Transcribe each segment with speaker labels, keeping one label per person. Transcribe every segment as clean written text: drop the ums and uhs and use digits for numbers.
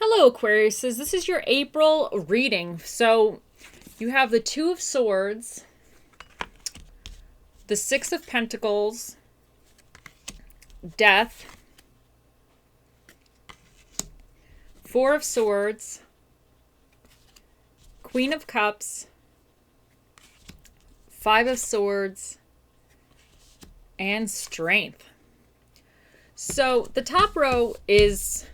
Speaker 1: Hello, Aquarius. This is your April reading. So you have the Two of Swords, the Six of Pentacles, Death, Four of Swords, Queen of Cups, Five of Swords, and Strength. So the top row is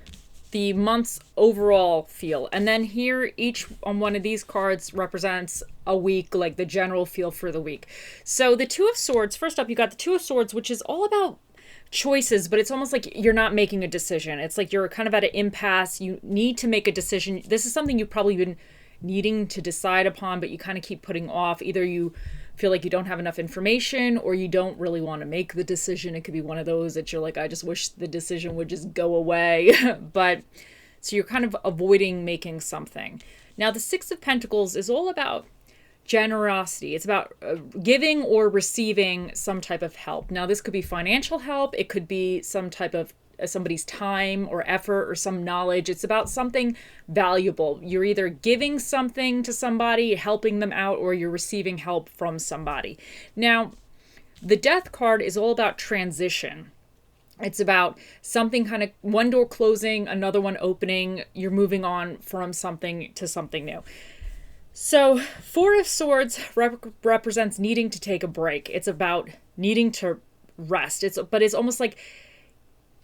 Speaker 1: the month's overall feel. And then here, each on one of these cards represents a week, like the general feel for the week. So the Two of Swords, first up, you got the Two of Swords, which is all about choices, but it's almost like you're not making a decision. It's like you're kind of at an impasse. You need to make a decision. This is something you've probably been needing to decide upon, but you kind of keep putting off. Either you feel like you don't have enough information or you don't really want to make the decision. It could be one of those that you're like, I just wish the decision would just go away. But so you're kind of avoiding making something. Now, the Six of Pentacles is all about generosity. It's about giving or receiving some type of help. Now, this could be financial help. It could be some type of somebody's time or effort or some knowledge. It's about something valuable. You're either giving something to somebody, helping them out, or you're receiving help from somebody. Now, the Death card is all about transition. It's about something kind of one door closing, another one opening. You're moving on from something to something new. So Four of Swords represents needing to take a break. It's about needing to rest. But it's almost like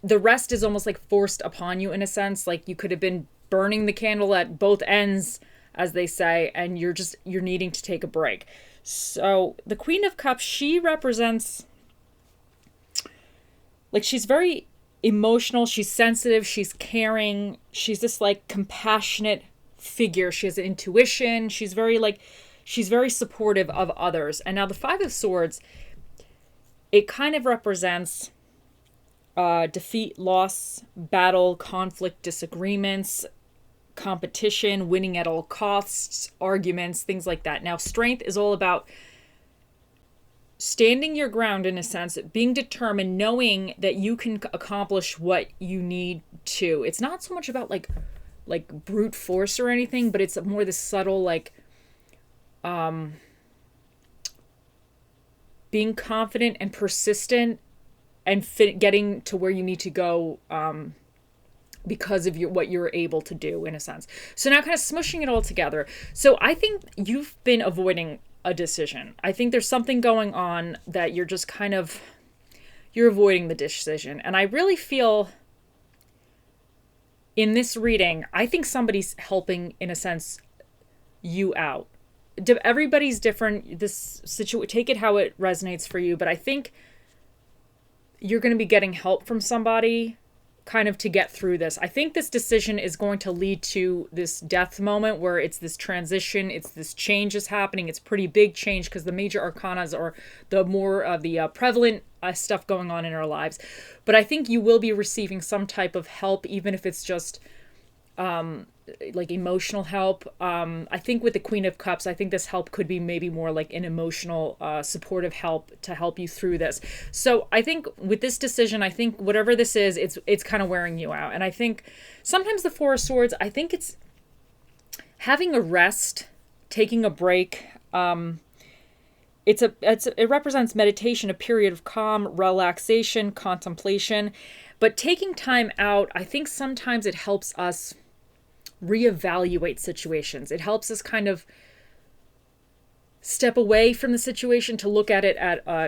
Speaker 1: the rest is almost like forced upon you in a sense. Like you could have been burning the candle at both ends, as they say, and you're needing to take a break. So the Queen of Cups, she represents, like, she's very emotional, she's sensitive, she's caring, she's this like compassionate figure. She has an intuition. She's very supportive of others. And now the Five of Swords, it kind of represents defeat, loss, battle, conflict, disagreements, competition, winning at all costs, arguments, things like that. Now, Strength is all about standing your ground in a sense, being determined, knowing that you can accomplish what you need to. It's not so much about like brute force or anything, but it's more the subtle, like being confident and persistent and getting to where you need to go because of what you're able to do, in a sense. So now kind of smushing it all together. So I think you've been avoiding a decision. I think there's something going on that you're just kind of, you're avoiding the decision. And I really feel in this reading, I think somebody's helping, in a sense, you out. Everybody's different. Take it how it resonates for you. But I think you're going to be getting help from somebody kind of to get through this. I think this decision is going to lead to this death moment where it's this transition, it's this change is happening. It's pretty big change because the major arcanas are the more of the prevalent stuff going on in our lives. But I think you will be receiving some type of help, even if it's just like emotional help. I think with the Queen of Cups, I think this help could be maybe more like an emotional, supportive help to help you through this. So I think with this decision, I think whatever this is, it's kind of wearing you out. And I think sometimes the Four of Swords, I think it's having a rest, taking a break. It represents meditation, a period of calm, relaxation, contemplation. But taking time out, I think sometimes it helps us reevaluate situations. It helps us kind of step away from the situation to look at it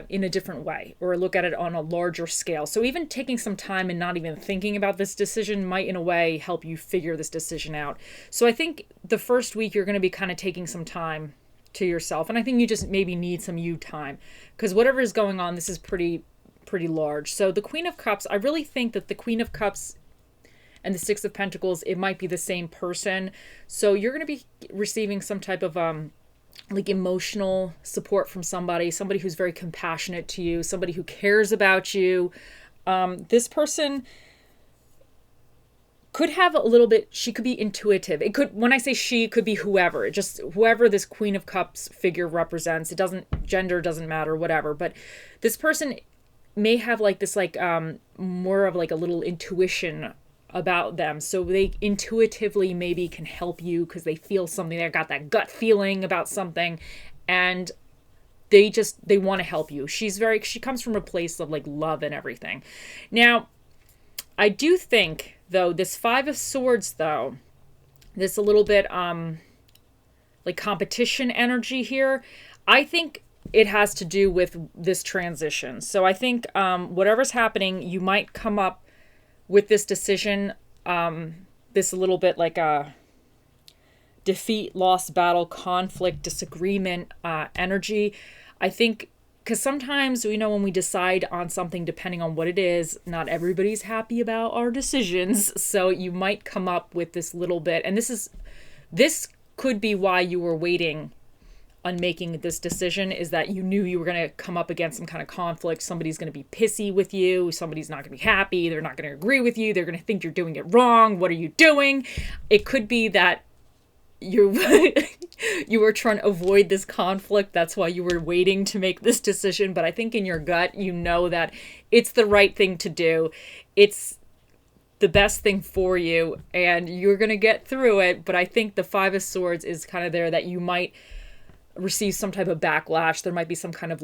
Speaker 1: in a different way, or look at it on a larger scale. So even taking some time and not even thinking about this decision might, in a way, help you figure this decision out. So I think the first week you're going to be kind of taking some time to yourself. And I think you just maybe need some you time, because whatever is going on, this is pretty large. So the Queen of Cups, I really think that the Queen of Cups and the Six of Pentacles, it might be the same person. So you're going to be receiving some type of like emotional support from somebody who's very compassionate to you, somebody who cares about you. This person could have a little bit, she could be intuitive. It could, when I say she, it could be whoever, whoever this Queen of Cups figure represents. Gender doesn't matter, whatever. But this person may have like this, like more of like a little intuition about them. So they intuitively maybe can help you because they feel something. They got that gut feeling about something, and they want to help you. She comes from a place of like love and everything. Now, I do think though, this Five of Swords though, this a little bit like competition energy here, I think it has to do with this transition. So I think whatever's happening, you might come up with this decision, this a little bit like a defeat, loss, battle, conflict, disagreement energy. I think because sometimes, when we decide on something, depending on what it is, not everybody's happy about our decisions. So you might come up with this little bit, and this could be why you were waiting on making this decision, is that you knew you were going to come up against some kind of conflict. Somebody's going to be pissy with you. Somebody's not going to be happy. They're not going to agree with you. They're going to think you're doing it wrong. What are you doing? It could be that you were trying to avoid this conflict. That's why you were waiting to make this decision. But I think in your gut, you know that it's the right thing to do. It's the best thing for you, and you're going to get through it. But I think the Five of Swords is kind of there that you might receive some type of backlash. There might be some kind of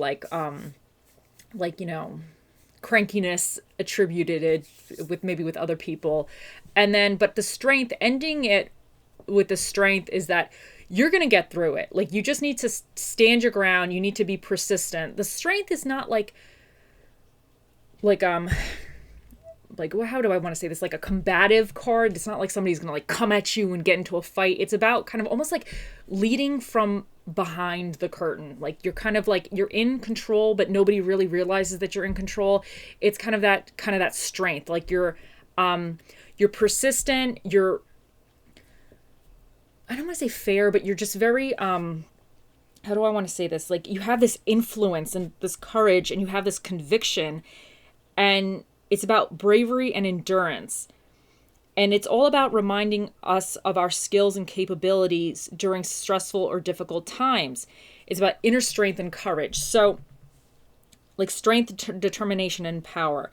Speaker 1: crankiness attributed with other people. And then, but the strength, ending it with the strength, is that you're going to get through it. Like, you just need to stand your ground. You need to be persistent. The strength is not how do I want to say this? Like a combative card. It's not like somebody's going to come at you and get into a fight. It's about kind of almost like leading from behind the curtain. Like, you're kind of like, you're in control, but nobody really realizes that you're in control. It's kind of that strength. Like, you're persistent. I don't want to say fair, but you're just very, how do I want to say this? Like, you have this influence and this courage, and you have this conviction, and it's about bravery and endurance. And it's all about reminding us of our skills and capabilities during stressful or difficult times. It's about inner strength and courage. So, like, strength, determination, and power.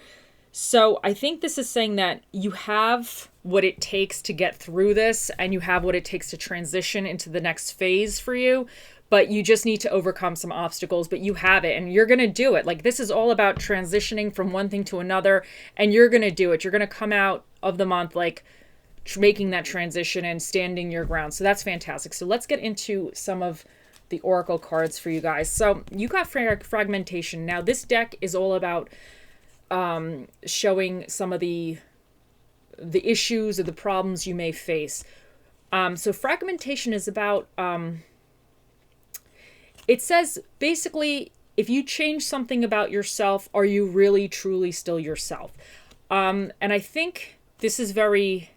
Speaker 1: So I think this is saying that you have what it takes to get through this, and you have what it takes to transition into the next phase for you. But you just need to overcome some obstacles, but you have it, and you're going to do it. Like, this is all about transitioning from one thing to another, and you're going to do it. You're going to come out of the month making that transition and standing your ground. So that's fantastic. So let's get into some of the oracle cards for you guys. So you got fragmentation. Now, this deck is all about showing some of the issues or the problems you may face. So fragmentation is about, it says basically, if you change something about yourself, are you really truly still yourself? And I think this is very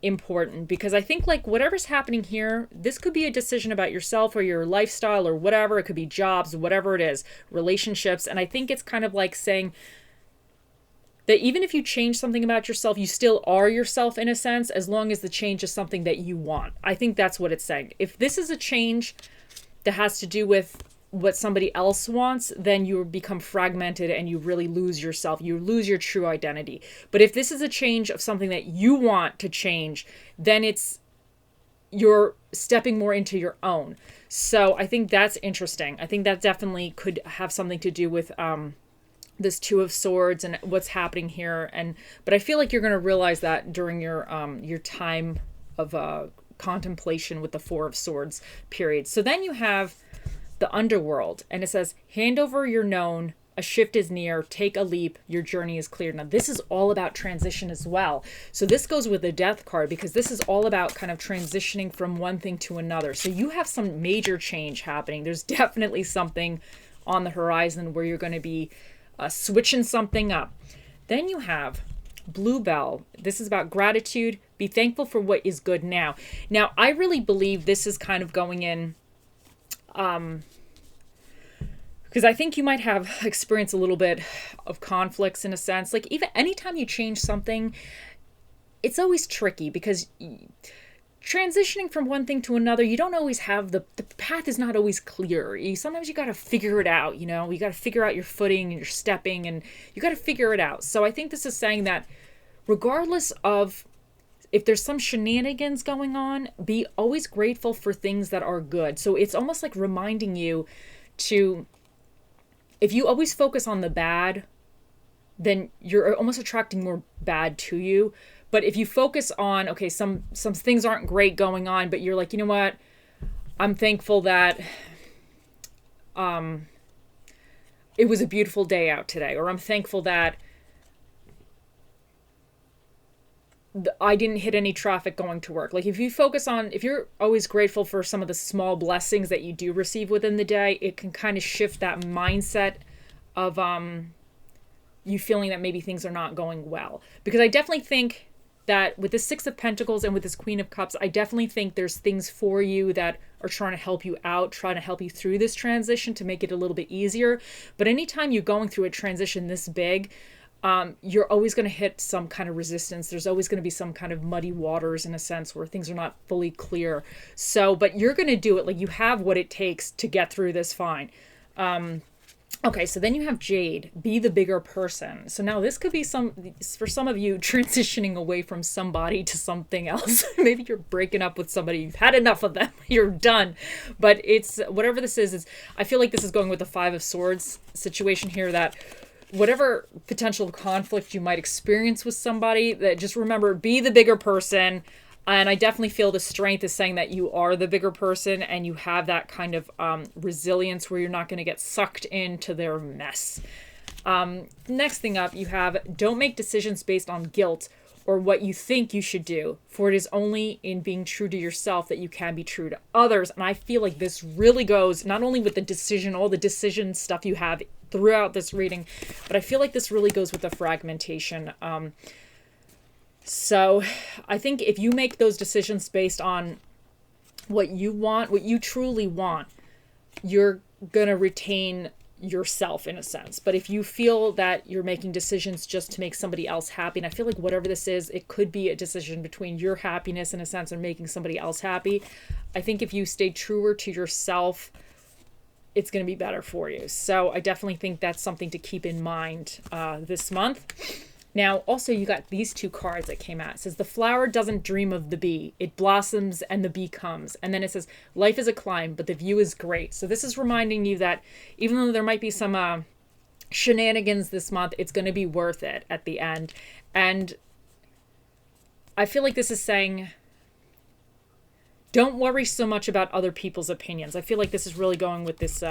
Speaker 1: important, because I think whatever's happening here, this could be a decision about yourself or your lifestyle or whatever. It could be jobs, whatever it is, relationships. And I think it's kind of like saying that even if you change something about yourself, you still are yourself in a sense, as long as the change is something that you want. I think that's what it's saying. If this is a change that has to do with what somebody else wants, then you become fragmented and you really lose yourself. You lose your true identity. But if this is a change of something that you want to change, then you're stepping more into your own. So I think that's interesting. I think that definitely could have something to do with this Two of Swords and what's happening here. But I feel like you're going to realize that during your time of contemplation with the Four of Swords period. So then you have the underworld, and it says, hand over your known, a shift is near, take a leap, your journey is clear. Now, this is all about transition as well. So this goes with the death card, because this is all about kind of transitioning from one thing to another. So you have some major change happening. There's definitely something on the horizon where you're going to be switching something up. Then you have Bluebell. This is about gratitude. Be thankful for what is good now. Now, I really believe this is kind of going in, because I think you might have experienced a little bit of conflicts in a sense. Like, even anytime you change something, it's always tricky, because transitioning from one thing to another, you don't always have the path is not always clear. Sometimes you got to figure it out, you got to figure out your footing and your stepping, and you got to figure it out. So I think this is saying that regardless of if there's some shenanigans going on, be always grateful for things that are good. So it's almost like reminding you to, if you always focus on the bad, then you're almost attracting more bad to you. But if you focus on, okay, some things aren't great going on, but you're like, you know what? I'm thankful that it was a beautiful day out today, or I'm thankful that I didn't hit any traffic going to work. Like if you focus on, if you're always grateful for some of the small blessings that you do receive within the day, it can kind of shift that mindset of you feeling that maybe things are not going well. Because I definitely think that with the Six of Pentacles and with this Queen of Cups, I definitely think there's things for you that are trying to help you out, trying to help you through this transition to make it a little bit easier. But anytime you're going through a transition this big, you're always going to hit some kind of resistance. There's always going to be some kind of muddy waters in a sense where things are not fully clear. So, but you're going to do it. Like you have what it takes to get through this fine. Okay, so then you have Jade, be the bigger person. So now this could be for some of you, transitioning away from somebody to something else. Maybe you're breaking up with somebody, you've had enough of them, you're done. But it's, whatever this is, I feel like this is going with the Five of Swords situation here, that whatever potential conflict you might experience with somebody, that just remember, be the bigger person. And I definitely feel the strength is saying that you are the bigger person and you have that kind of resilience where you're not going to get sucked into their mess. Next thing up, you have, don't make decisions based on guilt or what you think you should do, for it is only in being true to yourself that you can be true to others. And I feel like this really goes not only with the decision, all the decision stuff you have throughout this reading, but I feel like this really goes with the fragmentation. So I think if you make those decisions based on what you want, what you truly want, you're going to retain yourself in a sense. But if you feel that you're making decisions just to make somebody else happy, and I feel like whatever this is, it could be a decision between your happiness in a sense and making somebody else happy. I think if you stay truer to yourself, it's going to be better for you. So I definitely think that's something to keep in mind this month. Now, also, you got these two cards that came out. It says, the flower doesn't dream of the bee. It blossoms and the bee comes. And then it says, life is a climb, but the view is great. So this is reminding you that even though there might be some shenanigans this month, it's going to be worth it at the end. And I feel like this is saying, don't worry so much about other people's opinions. I feel like this is really going with this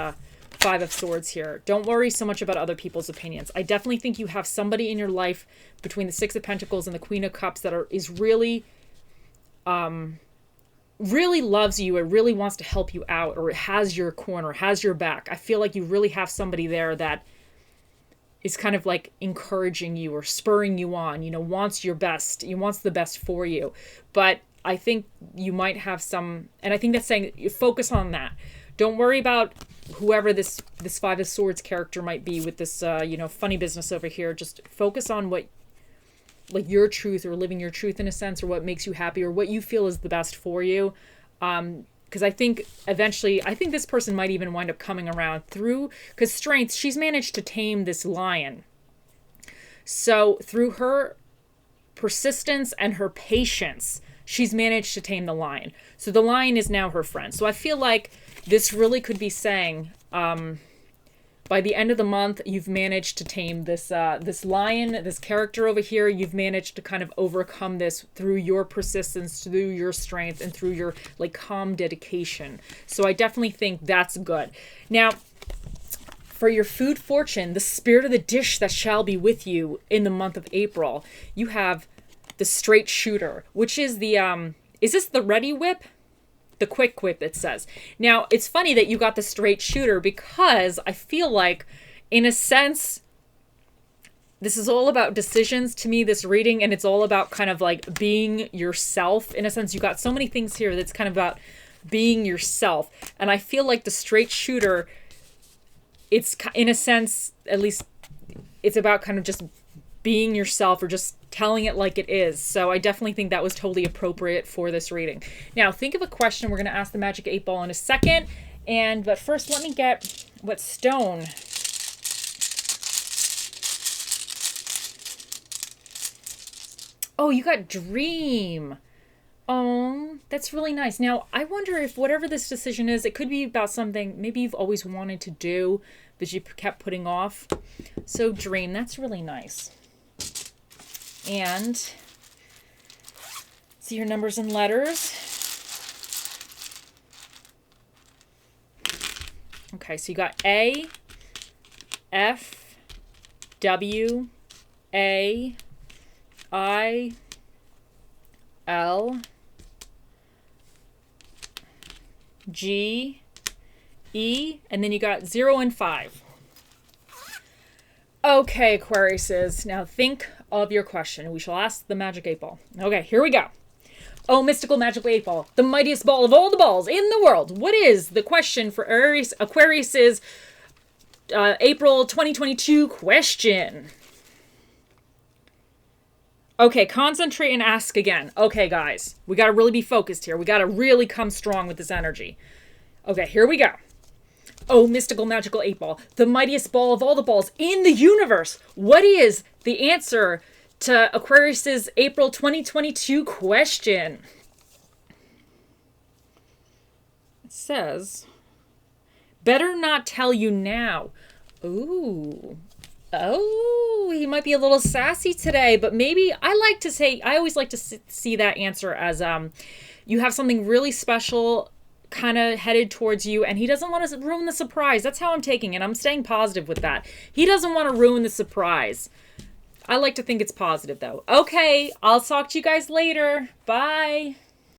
Speaker 1: Five of Swords here. Don't worry so much about other people's opinions. I definitely think you have somebody in your life between the Six of Pentacles and the Queen of Cups that is really, really loves you or really wants to help you out or has your corner, has your back. I feel like you really have somebody there that is kind of like encouraging you or spurring you on, wants your best. He wants the best for you. But I think you might have some, and I think that's saying you focus on that. Don't worry about whoever this Five of Swords character might be with this, funny business over here. Just focus on what, like your truth or living your truth in a sense, or what makes you happy or what you feel is the best for you. Because I think eventually, this person might even wind up coming around through, because Strength, she's managed to tame this lion. So through her persistence and her patience, she's managed to tame the lion. So the lion is now her friend. So I feel like this really could be saying, by the end of the month, you've managed to tame this lion, this character over here. You've managed to kind of overcome this through your persistence, through your strength, and through your calm dedication. So I definitely think that's good. Now, for your food fortune, the spirit of the dish that shall be with you in the month of April, you have the straight shooter, which is the, is this the ready whip? The quick whip, it says. Now, it's funny that you got the straight shooter because I feel like, in a sense, this is all about decisions to me, this reading, and it's all about kind of like being yourself. In a sense, you got so many things here that's kind of about being yourself. And I feel like the straight shooter, it's, in a sense, at least, it's about kind of just being yourself or just telling it like it is. So I definitely think that was totally appropriate for this reading. Now, think of a question. We're going to ask the Magic 8 Ball in a second. But first, let me get what stone Oh, you got dream. Oh, that's really nice. Now, I wonder if whatever this decision is, it could be about something maybe you've always wanted to do, but you kept putting off. So dream, that's really nice. And see your numbers and letters. Okay, so you got A, F, W, A, I, L, G, E, and then you got 0 and 5. Okay, Aquariuses, now think of your question. We shall ask the magic 8 ball. Okay, here we go. Oh, mystical magical 8 ball, the mightiest ball of all the balls in the world. What is the question for Aquarius's April 2022 question? Okay, concentrate and ask again. Okay, guys, we got to really be focused here. We got to really come strong with this energy. Okay, here we go. Oh, mystical magical 8 ball, the mightiest ball of all the balls in the universe. What is the answer to Aquarius's April 2022 question? It says, better not tell you now. Ooh. Oh, he might be a little sassy today, but maybe I always like to see that answer as you have something really special kind of headed towards you, and he doesn't want to ruin the surprise. That's how I'm taking it. I'm staying positive with that. He doesn't want to ruin the surprise. I like to think it's positive, though. Okay, I'll talk to you guys later. Bye.